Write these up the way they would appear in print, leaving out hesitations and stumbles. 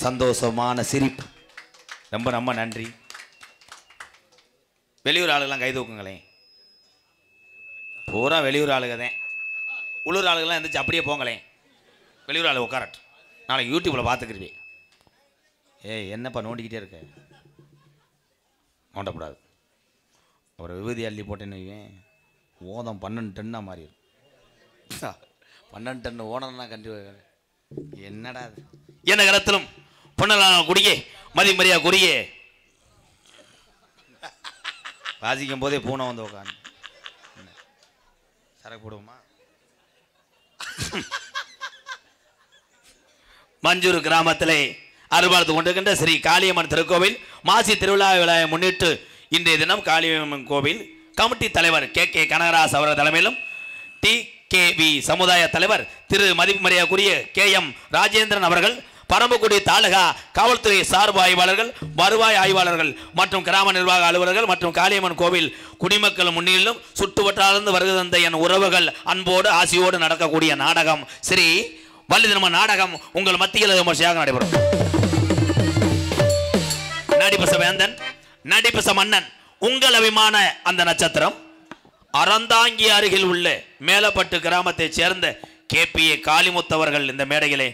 சந்தோஷமான சிரிப்பு. ரொம்ப ரொம்ப நன்றி. வெளியூர் ஆளுகெல்லாம் கை தூக்குங்களேன். பூரா வெளியூர் ஆளுக தான். உள்ளூர் ஆளுகெல்லாம் இருந்துச்சு அப்படியே போங்களேன். வெளியூர் ஆளு உட்காரட்டு. நாளைக்கு யூடியூப்பில் பார்த்துக்கிருவேன். ஏய் என்னப்பா நோண்டிக்கிட்டே இருக்க? நோண்டக்கூடாது. அப்புறம் விபூதி அள்ளி போட்டேன்னு வைவேன். ஓதம் 12 டன்னாக மாறிடும். 12 டன் ஓனர்னா கண்டிப்பாக என்னடா அது? என்ன காலத்திலும் பொன்னலான குடியே மதிமரியா குடியே வாசிக்கும் போதே பூனை வந்து உட்காந்து சரக்கு போடுவோமா? மஞ்சூர் கிராமத்திலே அருள்பார்த்து கொண்டிருக்கின்ற ஸ்ரீ காளியம்மன் திருக்கோவில் மாசி திருவிழாவை முன்னிட்டு இன்றைய தினம் காளியம்மன் கோவில் கமிட்டி தலைவர் கே கனகராஜ் அவர்கள் தலைமையிலும் TKV சமுதாய தலைவர் திரு மதிப்புமரியாக்குரிய KM ராஜேந்திரன் அவர்கள், பரம்பக்குடி தாலுகா காவல்துறை சார்பு ஆய்வாளர்கள், வருவாய் ஆய்வாளர்கள் மற்றும் கிராம நிர்வாக அலுவலர்கள் மற்றும் காளியம்மன் கோவில் குடிமக்கள் முன்னிலும் சுற்றுவட்டார்ந்து வருகை தந்த என் உறவுகள் அன்போடு ஆசியோடு நடக்கக்கூடிய நாடகம் ஸ்ரீ வள்ளி திருமண நாடகம் உங்கள் மத்தியில் விமர்சையாக நடைபெறும். நடிப்பச வேந்தன், நடிப்பச மன்னன், உங்கள் அபிமான அந்த நட்சத்திரம் அறந்தாங்கி அருகில் உள்ள மேலப்பட்டு கிராமத்தைச் சேர்ந்த KPA காளிமுத்தவர்கள் இந்த மேடையிலே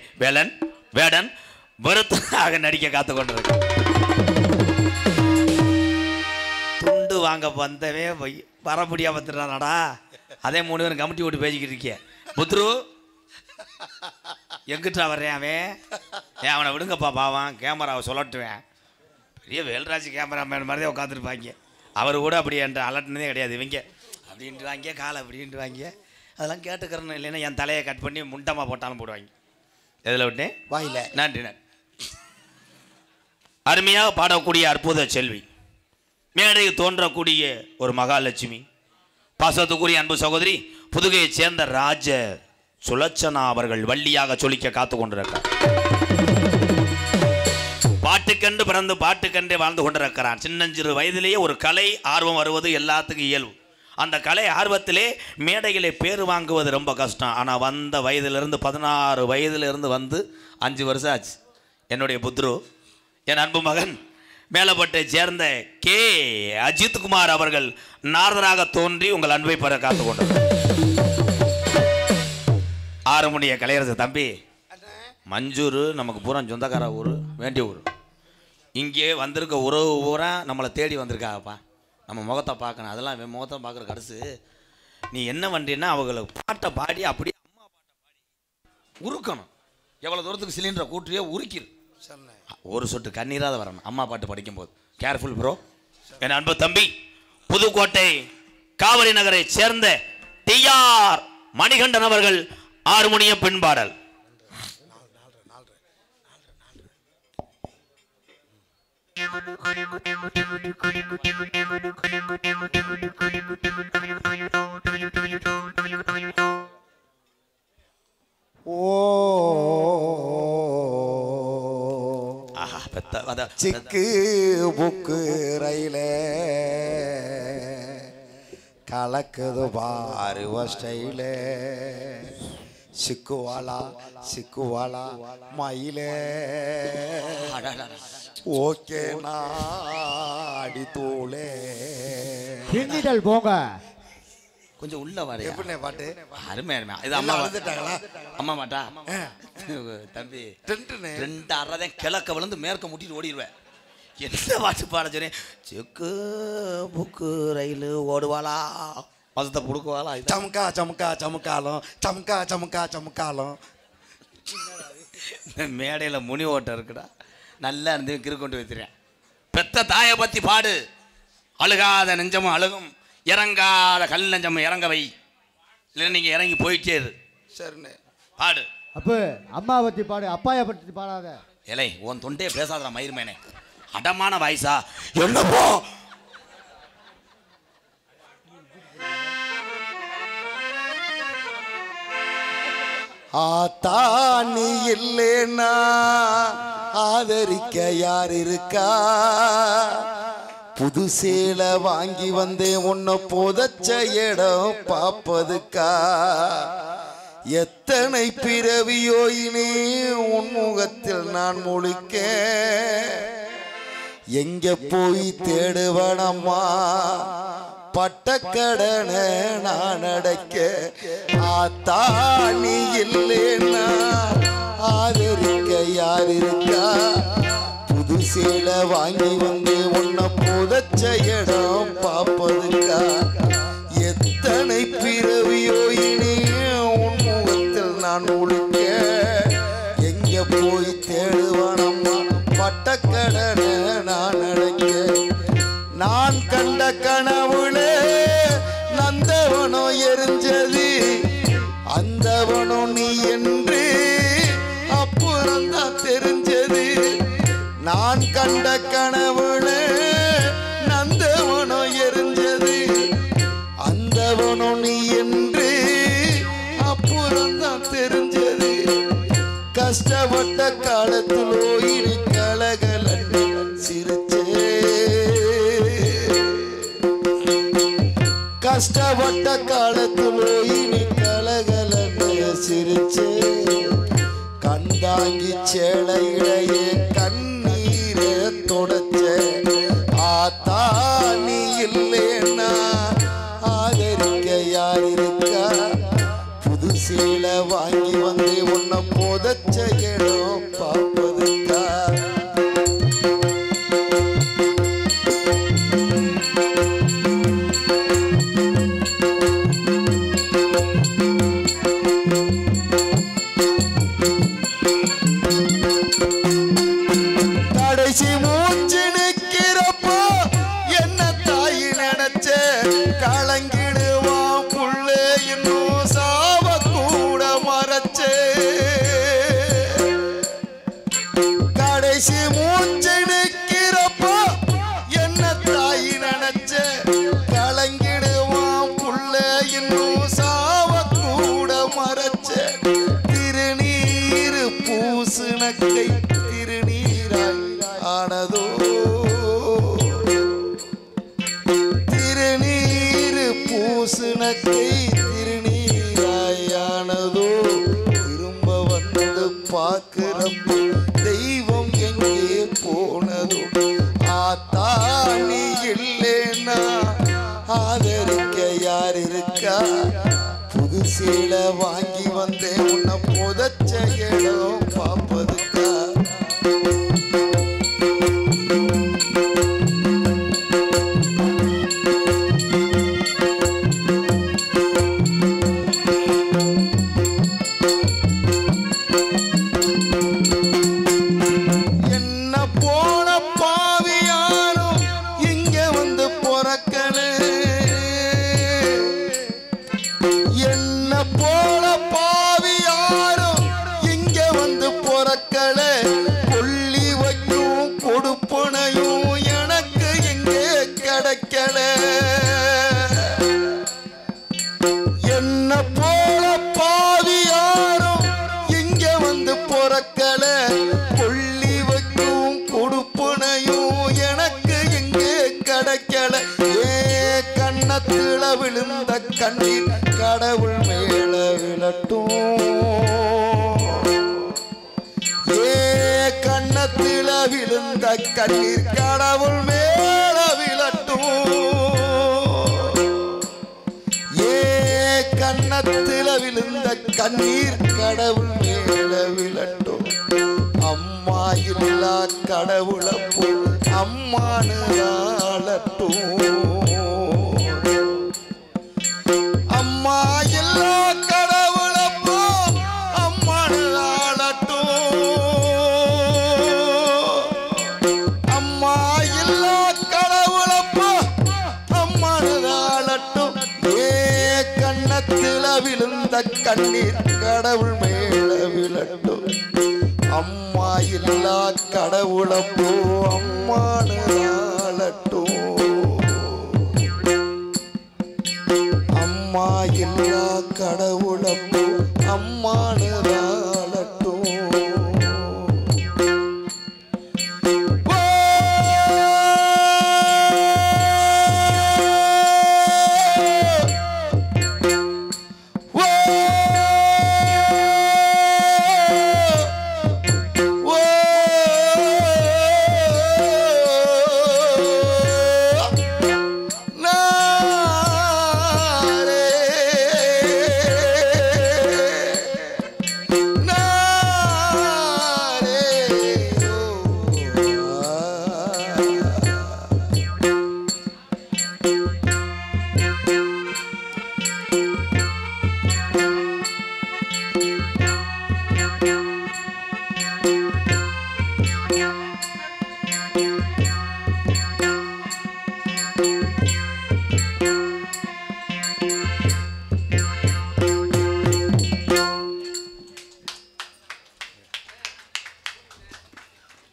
வேடன் விருத்தாக நடிக்க காத்து கொண்டிருக்க. துண்டு வாங்க வந்தவே வர முடியாம வந்துடுறானடா. அதே 3 பேரும் கமிட்டி ஓட்டு பேசிக்கிட்டு இருக்கிய. புத்ரு எங்கிட்டா வர்றேன் அவன்? ஏன் அவனை விடுங்கப்பா பாவான், கேமராவை சொல்லட்டுவேன். பெரிய வேல்ராஜ் கேமராமேன் மாதிரி தான் உட்காந்துருப்பாங்க. அவர் கூட அப்படி என்ற அலட்டினதே கிடையாது. இவங்க அப்படின்ட்டு வாங்க காலை அப்படின்ட்டு வாங்க. அதெல்லாம் கேட்டுக்கிறேன்னு இல்லைன்னா என் தலையை கட் பண்ணி முண்டமாக போட்டாலும் போடுவாங்க. எதில் விட்டேன்? வாயில. நன்றி. அருமையாக பாடக்கூடிய அற்புத செல்வி, மேடையில் தோன்றக்கூடிய ஒரு மகாலட்சுமி, பாசத்துக்குரிய அன்பு சகோதரி புதுகையைச் சேர்ந்த ராஜ சுலட்சணா அவர்கள் வள்ளியாக சொல்லிக்க காத்து கொண்டிருக்கிறார். பாட்டுக்கென்று பிறந்து பாட்டுக்கென்றே வாழ்ந்து கொண்டிருக்கிறான். சின்னஞ்சிறு வயதிலேயே ஒரு கலை ஆர்வம் வருவது எல்லாத்துக்கும் இயல்பு. அந்த கலை ஆர்வத்திலே மேடையிலே பேர் வாங்குவது ரொம்ப கஷ்டம். ஆனால் வந்த வயதிலிருந்து 16 வயதிலிருந்து வந்து 5 வருஷம் ஆச்சு. என்னுடைய புத்ரு, என் அன்பு மகன் மேலப்பட்டை சேர்ந்த K அஜித்குமார் அவர்கள் நாரதராக தோன்றி உங்கள் அன்பை பெற காத்து கொண்டார். 6 மணிய கலையரசு தம்பி, மஞ்சூர் நமக்கு பூரா சொந்தக்கார ஊர், வேண்டிய ஊர். இங்கே வந்திருக்க உறவு பூரா நம்மளை தேடி வந்திருக்காப்பா. நம்ம முகத்தை பார்க்கணும். அதெல்லாம் முகத்தை பார்க்குற கடைசி நீ என்ன பண்ணுறீன்னா அவங்களை பாட்டை பாடி அப்படியே அம்மா பாட்டை பாடி உருக்கணும். எவ்வளோ தூரத்துக்கு சிலிண்டரை கூட்டியே உருக்கிடு. ஒரு சொட்டு கண்ணீராத வரணும் அம்மா பாட்டு படிக்கும்போது. Careful bro. என் அன்பு தம்பி, புதுக்கோட்டை காவிரி நகரை சேர்ந்த TR மணிகண்டன் அவர்கள் ஹார்மோனிய பின்பாடல். சிக்கு புக்கு ரயிலே கலக்குது பாரு ஸ்டைலே, சிக்குவாலா மயிலே ஓகே நாடி தோளே. பின்னிடல் போங்க கொஞ்சம் உள்ள வர. எப்படி பாட்டு? அருமை அருமை. இது அம்மா வந்துட்டாங்களா? அம்மா மாட்டா தம்பி 2 அறதான் கிழக்க விழுந்து மேற்க முட்டிட்டு ஓடிடுவேன். என்ன பாட்டு பாட சொன்னேன்? செக்கு புக்கு ரயில் ஓடுவாளா மசத்தை புடுக்குவாளா? சமுக்கா சமுக்கா சமுக்காலம் சமுக்கா சமுக்கா சமுக்காலம். மேடையில் முனி ஓட்டம் இருக்குடா. நல்லா இருந்து கிறுக்கொண்டு வைக்கிறேன். பெத்த தாயை பற்றி பாடு. அழுகாத நெஞ்சமும் அழுகும், இறங்காத கல் நெஞ்சமும் இறங்க வை. இல்லைன்னா நீங்கள் இறங்கி போயிட்டே இரு. சரிண்ணே பாடு. அப்போ அம்மா பற்றி பாடு, அப்பாயை பற்றி பாடாத. இலை உன் தொண்டே பேசாதடா மயிர்மேனே. அடமான வாய்ஸா என்னப்போ? ஆத்தா நீ இல்லேன்னா ஆதரிக்க யார் இருக்கா? புது சேலை வாங்கி வந்தேன் உன்னை புதைச்ச இடம் பாப்பதுக்கா? எத்தனை பிறவியோ இனி உன்முகத்தில் நான் முழிக்க எங்க போய் தேடுவனம்மா பட்டக்கடனை நான் அடைக்க ஆத்தா நீ இல்லைன்னா ஆதரிக்க யார் இருக்கா புது சேலை வாங்கி வந்து உன்னை புதைச்ச இடம் பார்ப்பதுக்கா எத்தனை பிறவியோ இனி உன் முகத்தில் நான் முழிக்க எங்க போய் தேடுவனம்மா பட்டக்கடனை நான் அடைக்க நான் கண்ட கனவுளே நந்தவனோ எரிஞ்சது அந்தவனோ நீ என்று அப்புறம்தான் தெரிஞ்சது நான் கண்ட கனவுளே நந்தவனோ எரிஞ்சது அந்தவனோ நீ என்று அப்புறம்தான் தெரிஞ்சது கஷ்டப்பட்ட காலத்திலோ இனி கலகலன்னு சிரிச்சே கஷ்டப்பட்ட காலத்திலோ இனி கலகலன்னு சிரிச்சே கண்டாங்கி சேலையிடையே கண்ணீரை தொடச்ச ஆத்தா நீ இல்லைன்னா ஆதரிக்க யார் இருக்கா புது சேலை வாங்கி வந்து உன்னை புதைச்ச இடம் பார்ப்பதுக்கா கடைசி மூச்சு நிற்கிறப்போ என்ன தாய் நினைச்ச கலங்கிடுவான் புள்ளே இன்னும் சாவ கூட மறைச்சே கடைசி மூச்சு நிற்கிறப்போ என்ன தாய் நினைச்ச கலங்கிடுவான் புள்ளே இன்னும் சாவ கூட மறைச்ச திருநீர் பூசுனக்கை ஆனதோ திருநீர் பூசுனக்கை திருநீராயானதோ திரும்ப வந்து பார்க்கிறப்போ தெய்வம் எங்கே போனதோ ஆத்தா நீ இல்லைன்னா ஆதரிக்க யார் இருக்கா புது சேலை வாங்கி வந்தேன் உன்னை புதைச்ச இடம் பார்ப்பதுக்கா என்ன போல பாவியாரும் இங்க வந்து பொறக்கல கொள்ளி வைக்கும் கொடுப்பனையும் எனக்கு எங்கே கிடைக்கல ஏ கண்ணத்துல விழுந்த கண்ணீர் கடவுள் மேல விழட்டும் ஏ கண்ணத்துல விழுந்த கண்ணீர் கடவுள் மேல விழட்டும் கண்ணத்தில விழுந்த கண்ணீர் கடவுள் மேல விழட்டும் அம்மா இல்லா கடவுளை போல் அம்மானு ஆளட்டும் அம்மா இல்லா கடவுளை போல் அம்மானு ஆளட்டும் அம்மா இல்லா கடவுளை போல் அம்மானு ஆளட்டும் கண்ணத்தில விழுந்த கண்ணீர் கடவுள் மேல விழட்டும் அம்மா இல்லா கடவுளை போ அம்மானு ஆளட்டும் அம்மா இல்லா கடவுளை போ அம்மானு ஆளட்டும்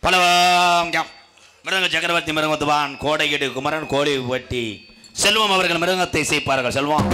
பலவாங்கம் மிருங்க சக்கரவர்த்தி மிருகத்துவான் கோடையீடு குமரன் கோழி வெட்டி செல்வம் அவர்கள் மிருகத்தை செய்ப்பார்கள். செல்வம்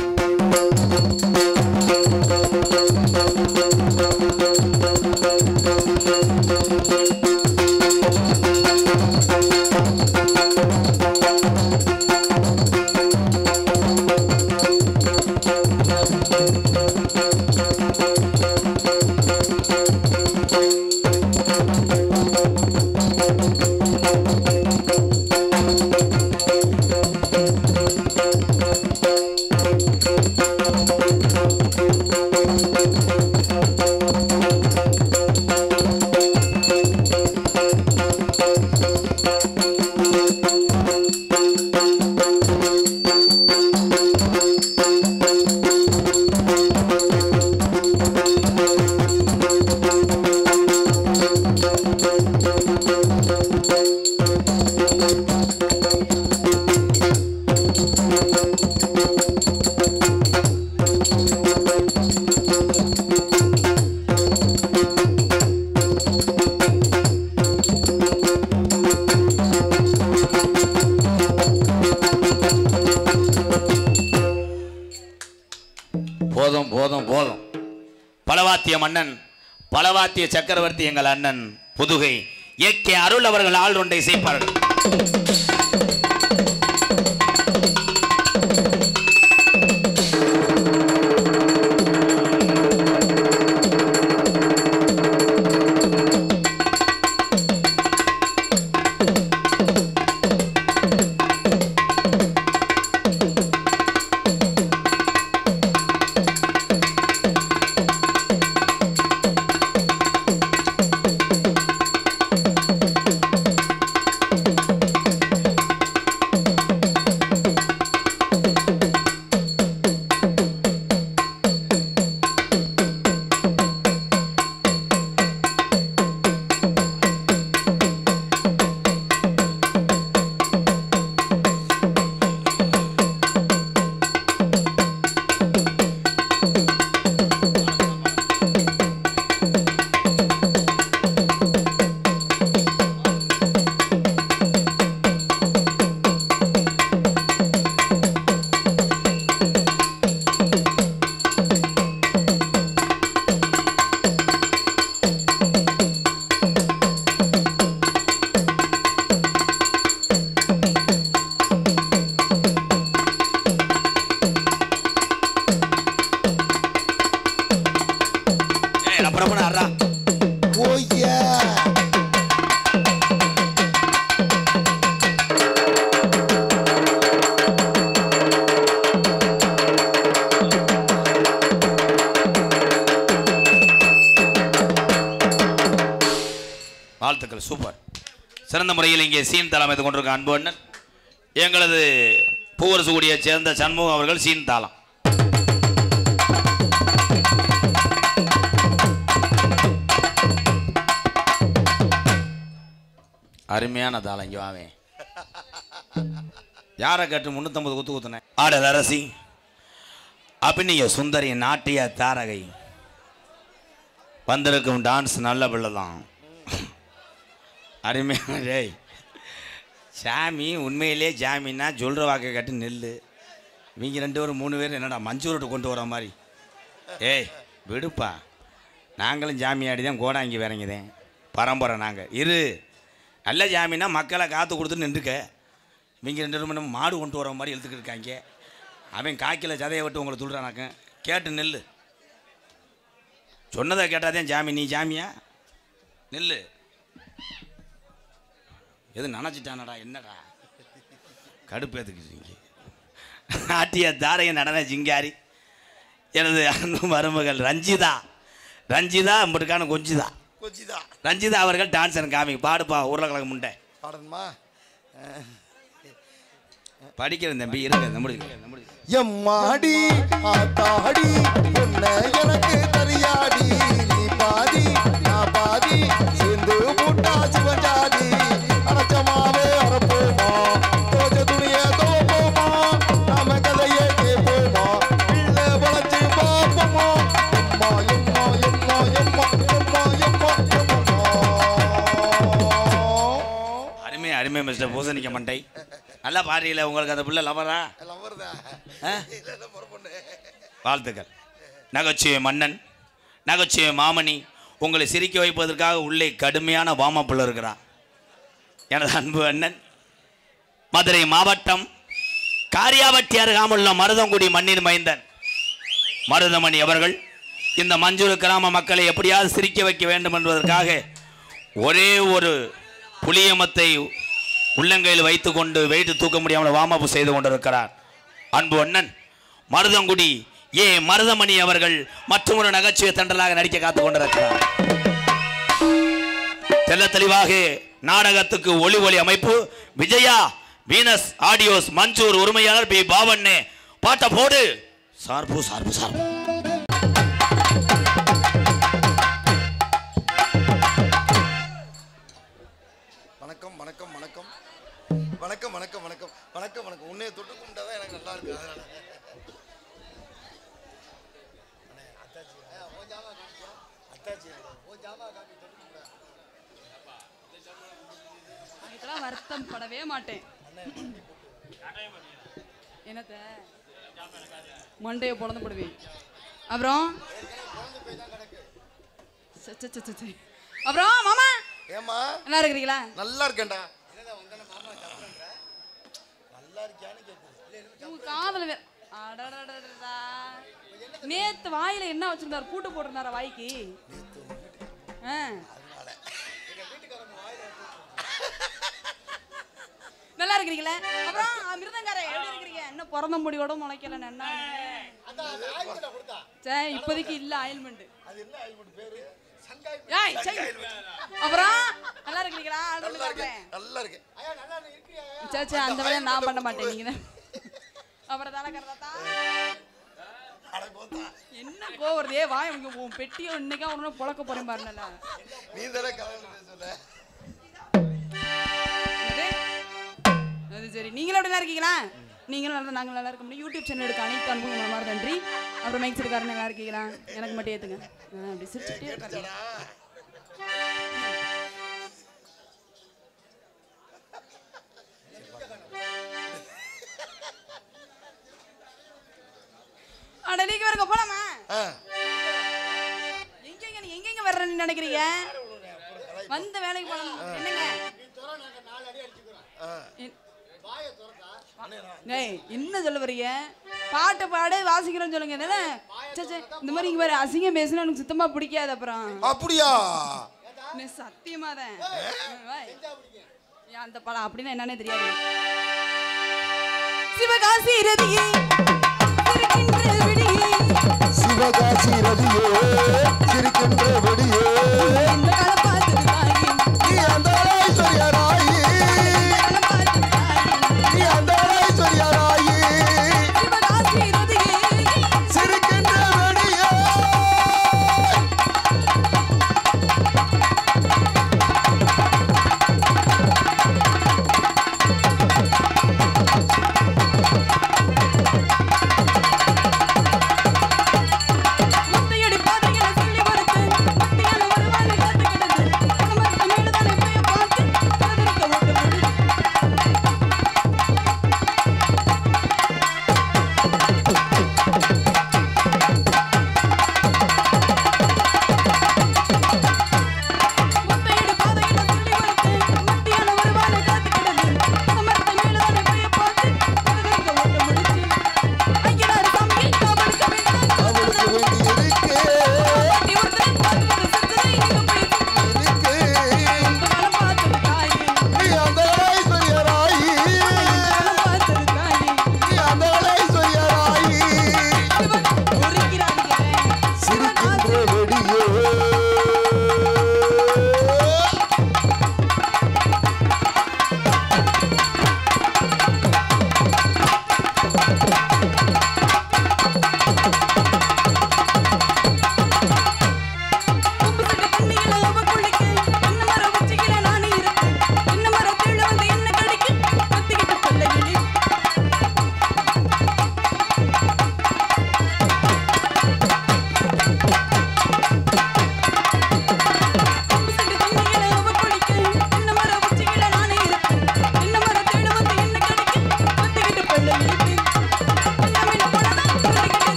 போதும் போதும் போதும். பலவாத்திய மன்னன் பலவாத்திய சக்கரவர்த்தி எங்கள் அண்ணன் புதுகை ஏகே அருள் அவர்கள் ஆள் ஒன்றை செய்ப்பார்கள். வாழ்த்துக்கள், சூப்பர். சிறந்த முறையில் இங்கே சீன் தாளம் இது கொண்டிருக்க அன்பு அண்ணன் எங்களது பூவரசுகுடியை சேர்ந்த சண்முகம் அவர்கள் சீன் தாளம். அருமையான தாளம். இங்கே வாவே யாரை கட்டு 350 குத்து குத்துனேன். ஆடல் அரசி அபிநய சுந்தரி நாட்டிய தாரகை வந்திருக்கும் டான்ஸ் நல்ல பிள்ளை தான். அருமையான டேய் சாமி உண்மையிலே ஜாமின்னா சொல்கிற வாக்கை கட்டு நெல். இவங்க 2 பேரும் 3 பேர் என்னடா மஞ்சூரோட்டு கொண்டு வர மாதிரி. ஏய் விடுப்பா, நாங்களும் ஜாமியாடி தான் கோடாங்கி விறங்கிதேன் பரம்பரை. நாங்கள் இரு நல்ல ஜாமீனா மக்களை காற்று கொடுத்துட்டு நின்றுக்க. இவங்க 2 பேரும் மாடு கொண்டு வர மாதிரி எழுத்துக்கிட்டு இருக்காங்க. அவன் காய்க்கில் சதையை விட்டு உங்களை துள்றானாக்க கேட்டு நெல். சொன்னதை கேட்டாதேன் ஜாமி. நீ ஜாமியா நெல் எது நினச்சிட்டானடா என்னடா கடுப்பு ஏற்றுக்கிட்டீங்க. ஆட்டிய தாரைய நடன ஜிங்காரி எனது அன்பு மருமகள் ரஞ்சிதா. ரஞ்சிதா மட்டுக்கான கொஞ்சிதா ரஞ்சிதா அவர்கள் டான்ஸர் காமி பாடுப்பா. உருளைக்கிழங்கு முண்டை பாடணுமா? படிக்கிறேன் தம்பி இருக்க. எம்மாடி ஆத்தாடி உன்னை எனக்கு தெரியாடி. நீ பாதி நான் பாதி சேர்ந்து போட்டா சிவஞ்சா அருமை மிஸ்டர் பூசணிக்க மண்டை. நல்லா பாருங்கள, உங்களுக்கு அந்த பிள்ளை லவரா? வாழ்த்துக்கள். நகைச்சுவை மன்னன், நகைச்சுவை மாமணி, உங்களை சிரிக்க வைப்பதற்காக உள்ளே கடுமையான வாமப்புள்ள இருக்கிறான் எனது அன்பு அண்ணன், மதுரை மாவட்டம் காரியாவட்டி அருகாமுள்ள மருதங்குடி மண்ணின் மைந்தன் மருதமணி அவர்கள் இந்த மஞ்சூர் கிராம மக்களை எப்படியாவது சிரிக்க வைக்க வேண்டும் என்பதற்காக ஒரே ஒரு புளியமத்தை உள்ளங்கையில் வைத்துக்கொண்டு வெயிட்டு தூக்க முடியாமல் வாமப்பு செய்து கொண்டிருக்கிறார் அன்பு அண்ணன் மருதங்குடி மருதமணி அவர்கள் மற்றொரு நகைச்சுவை தண்டலாக நடிக்க காத்து கொண்டிருக்கிறார். தெல்ல தெளிவாக நாடகத்துக்கு ஒளி அமைப்பு விஜயா வீனஸ் ஆடியோஸ் மஞ்சூர் உரிமையாளர் பி பாவண்ணே. பாட்ட போடு. சார்பு சார்பு சார்பு. வணக்கம் வணக்கம் வணக்கம் வணக்கம் வணக்கம் வணக்கம் வணக்கம் வணக்கம். உன்னைய தொட்டு கும்பிட்டாதான் எனக்கு நல்லா இருக்கு. அதெல்லாம் வருத்தம் படவே மாட்டேன். என்னத்த மண்டையை பொழந்து போடுவேன். அப்புறம் அப்புறம் மாமா ஏமா நல்லா இருக்கிறீங்களா? நல்லா இருக்கேன்டா. காதல நேத்து வாயில என்ன வச்சிருந்தாரு? பூட்டு போட்டிருந்தாரா வாய்க்கு? நல்லா இருக்கிறீங்களா? அப்புறம் மிருதங்கார எப்படி இருக்கிறீங்க? என்ன பிறந்த முடியோட முளைக்கல? என்ன இப்போதைக்கு இல்ல ஆயில்மெண்ட். அப்புறம் நல்லா இருக்கிறீங்களா? நல்லா இருக்கேன். சே அந்த வேலையை நான் பண்ண மாட்டேன். நீங்க அப்புறம் தானே கரெக்டா என்ன கோவறதே வாய் உன் பெட்டியோ இன்னைக்கா ஒண்ணு பொழக்க போறேன் பாருங்கல. நீ தானே கலந்து சொல்ல. அது சரி. நீங்களும் எப்படி இருக்கீங்களா? நீங்களும் நல்லா நாங்கள் நல்லா இருக்க முடியும். யூடியூப் சேனல் எடுக்க அனைத்து அனுபவம் மாதிரி நன்றி. அப்புறம் மைக் செட்காரன் நல்லா இருக்கீங்களா? எனக்கு மட்டும் ஏற்றுங்க. அப்படி சிரிச்சுட்டே இருக்காங்க. அட நீங்க வரங்க போலாமா? எங்கெங்க வர்றேன்னு நினைக்கிறீங்க? வந்த வேலைக்கு போலாம். என்னங்க என்ன சொல்ல வரீங்க? பாட்டு பாடு வாசிக்கிறோன்னு சொல்லுங்க. இந்த மாதிரி இங்க வேற அசிங்கம் பேசினா எனக்கு சுத்தமா பிடிக்காது. அப்புறம் அப்படியா? சத்தியமாதான் அந்த படம் அப்படின்னா என்னன்னே தெரியாது. சிவகாசி ரதியே சிவகாசி ரதியே சிரிக்கின்ற விடியே இந்த கால பார்த்து நீ அந்த ஐஸ்வர்யா ராயி முத்தையடி பாதைகளை சொல்லி வருது. முத்தையான வருவானை காத்து கிடந்து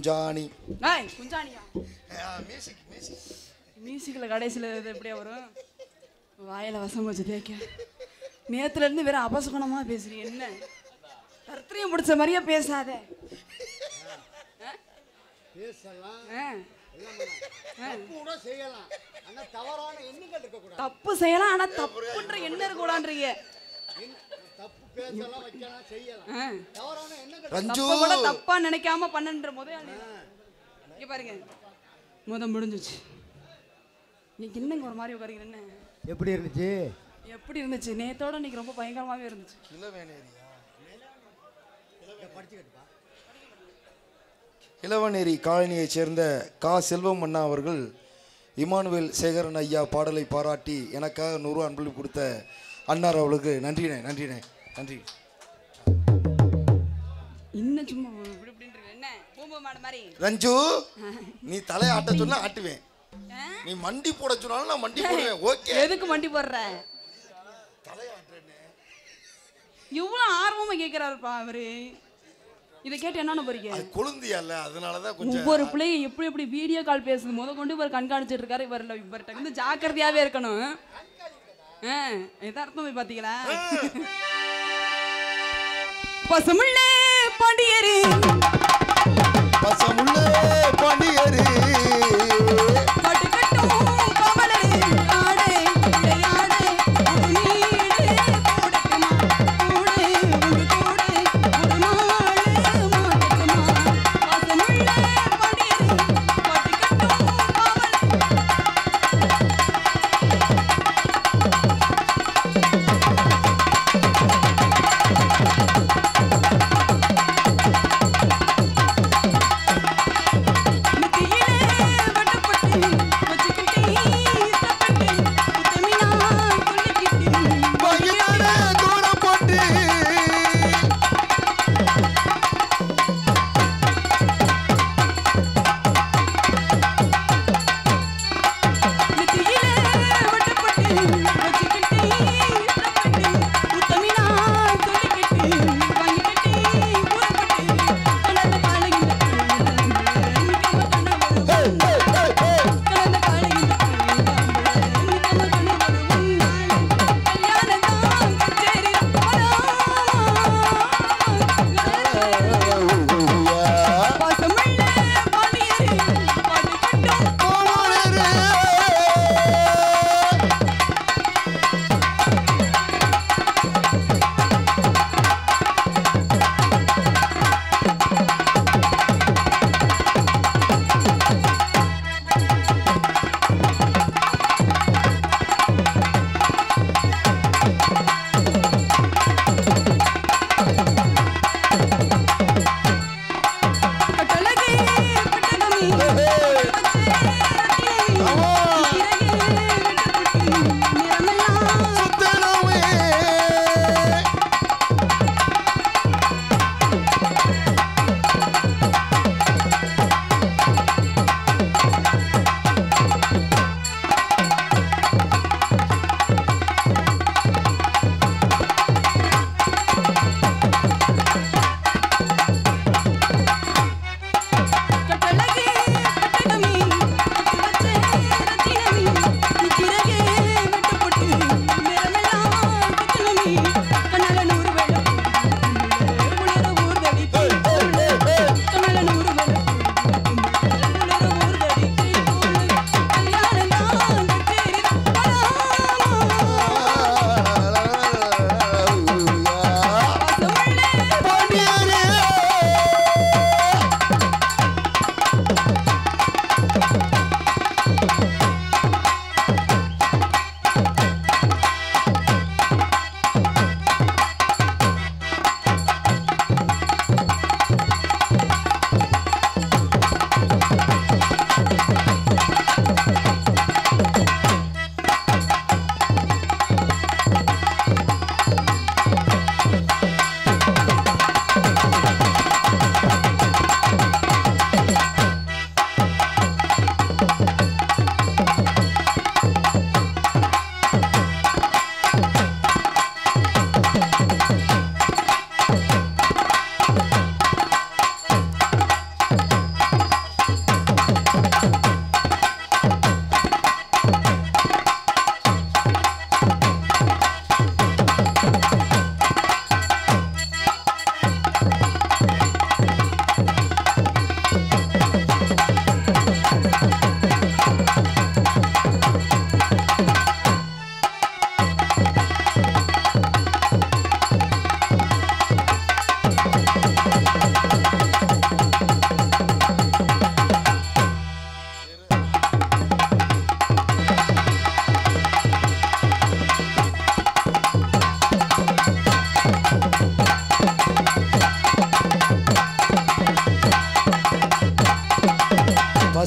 குஞ்சாணி. குஞ்சாணியா? மியூசிக் மியூசிக் மியூசிக்கில் கடைசியில் இது எப்படியா வரும்? வாயில வசம் வச்சு தேய்க்க. நேற்றுலேருந்து வேற அபசகுணமாக பேசுறீ. என்ன கர்த்தரையும் பிடிச்ச மாதிரியே பேசாத. தப்பு செய்யலாம், ஆனா தப்புன்ற என்ன இருக்கக்கூடாதுன்றீங்க. தப்பா நினைக்காம பண்ணுன்ற போதே இங்க பாருங்க, முடிஞ்சிச்சு. நீங்க என்னங்க ஒரு மாதிரி உட்காருங்க. என்ன எப்படி இருந்துச்சு? எப்படி இருந்துச்சு? நேத்தோட இன்னைக்கு ரொம்ப பயங்கரமாவே இருந்துச்சு. இளவநேரி காலனியைச் சேர்ந்த கா செல்வம் அண்ணா அவர்கள் இமானுவேல் சேகரன் ஐயா பாடலை பாராட்டி எனக்காக 100 அன்பளி கொடுத்த அண்ணார் அவர்களுக்கு நன்றிண்ணே. நன்றிண்ணே. நன்றி. இன்னும் சும்மா என்ன பூம்பு மாடு மாதிரி ரஞ்சு, நீ தலையை ஆட்ட சொன்னா ஆட்டுவேன், நீ மண்டி போட சொன்னாலும் நான் மண்டி போடுவேன். ஓகே. எதுக்கு மண்டி போடுற? இவ்வளவு ஆர்வமா கேட்கிறாருப்பா அவரு. இதை கேட்டு என்னன்னு போறீங்க? கொழுந்தியல்ல, அதனாலதான் கொஞ்சம் ஒவ்வொரு பிள்ளையும் எப்படி எப்படி வீடியோ கால் பேசுது கொண்டு இவர் கண்காணிச்சிட்டு இருக்காரு. இவர்கிட்ட வந்து ஜாக்கிரதையாவே இருக்கணும். எதார்த்தம் போய் பாத்தீங்களா? பசமுள்ளே பாண்டியரு, பசமுள்ளே பாண்டியரு,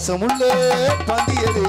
பாசமுள்ள பாண்டியரே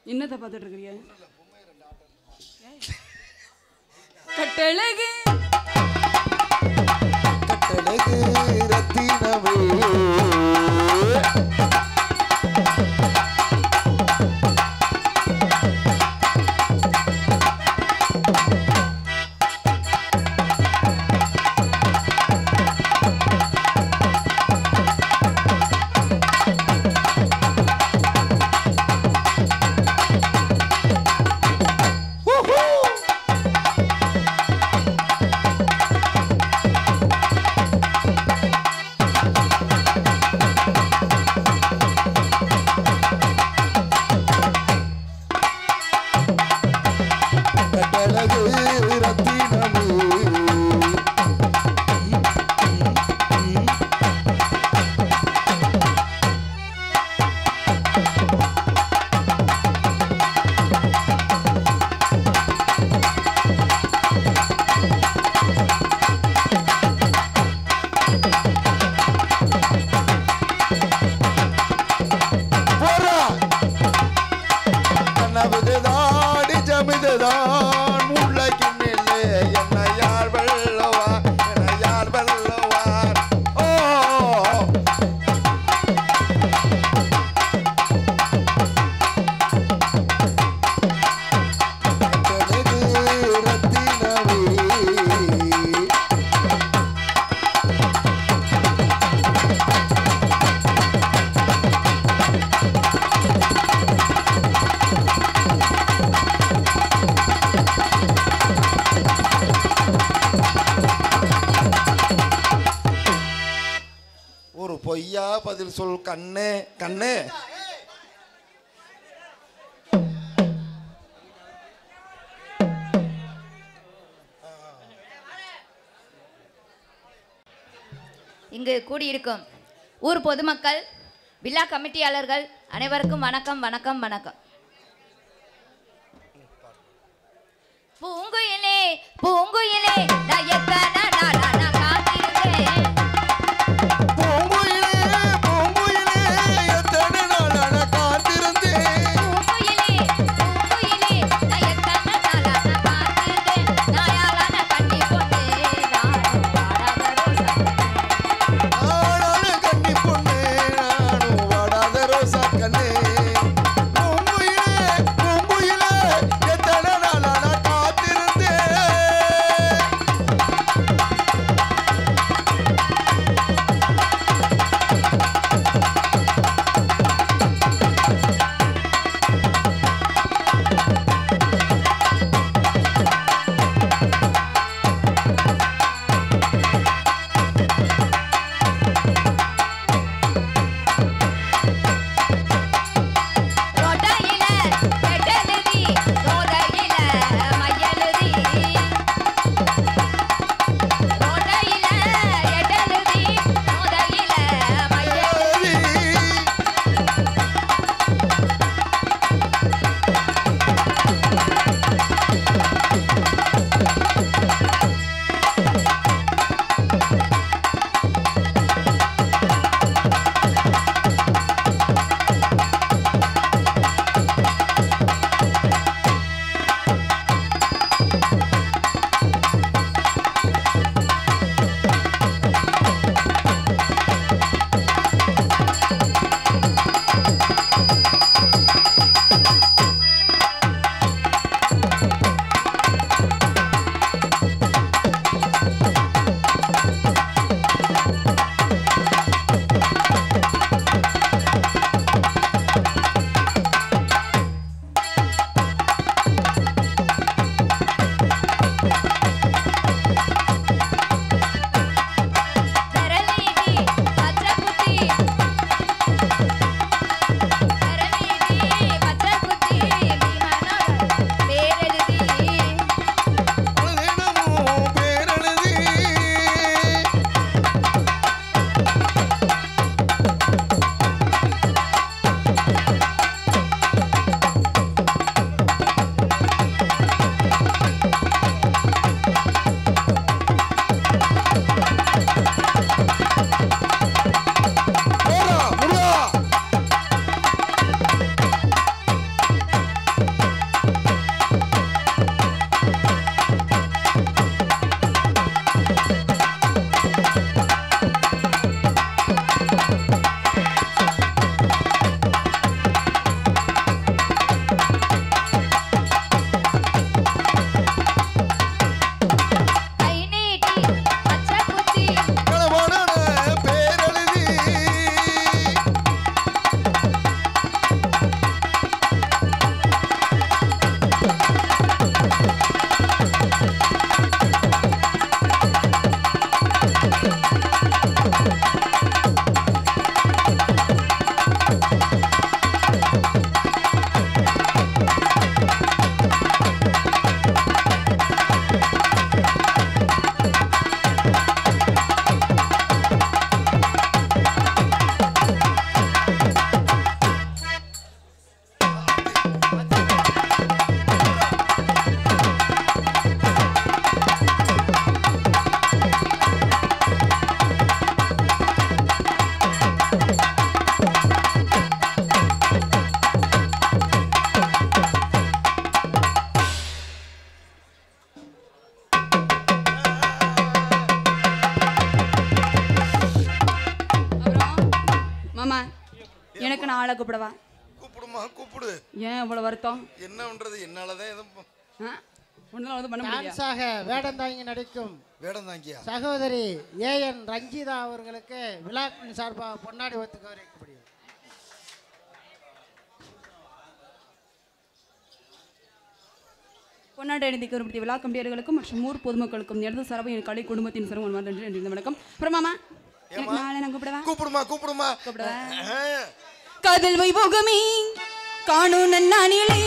என்னத்தை பார்த்துட்டு இருக்கிறீங்க? கட்டழகு கட்டழகு ரத்தினமே பொய்யா பதில் சொல் கண்ணே கண்ணே. இங்கு கூடியிருக்கும் ஊர் பொதுமக்கள், விழா கமிட்டியாளர்கள் அனைவருக்கும் வணக்கம் வணக்கம் வணக்கம். பூங்குயிலே பூங்குயிலே நான் எத்தனை நாளா நான் காத்திருந்தேன். பூங்குயிலே பூங்குயிலே எத்தனை நாளா நான் காத்திருந்தேன். பூங்குயிலே பூங்குயிலே நான் எத்தனை நாளா நான் காத்திருந்தேன். நாயாலான கண்ணி பொண்ணே நானும் வாடாத ரோசா. ஆனாலும் கண்ணி பொண்ணே நானும் வாடாத ரோசா கண்ணே. பூங்குயிலே பூங்குயிலே எனக்கு நான் ஆளை கூப்பிடவா? கூப்பிடுமா கூப்பிடு. ஏன் இவ்வளவு வருத்தம்? என்ன பண்றது, என்னாலதான் எதுவும் ஒன்றும் வந்து பண்ண முடியாது. டான்ஸாக வேடம் தாங்கி நடிக்கும் வேடம் தாங்கியா சகோதரி ஏஎன் ரஞ்சிதா அவர்களுக்கு விழாக்களின் சார்பாக பொன்னாடி ஒத்து கௌரவிக்கப்படுகிறது. பொன்னாட்டை எழுதி கருப்பத்தி விழா கம்பியர்களுக்கும் மற்றும் ஊர் பொதுமக்களுக்கும் எனது சார்பாக என் கலை குடும்பத்தின் சிறப்பு நன்றி நன்றி வணக்கம். அப்புறம் மாமா எனக்கு நாளை நான் கூப்பிடவா? கூப்பிடுமா கூப்பிடுமா கூப்பிடவா? காதல் வைபோகமே காணும் நன்னானிலே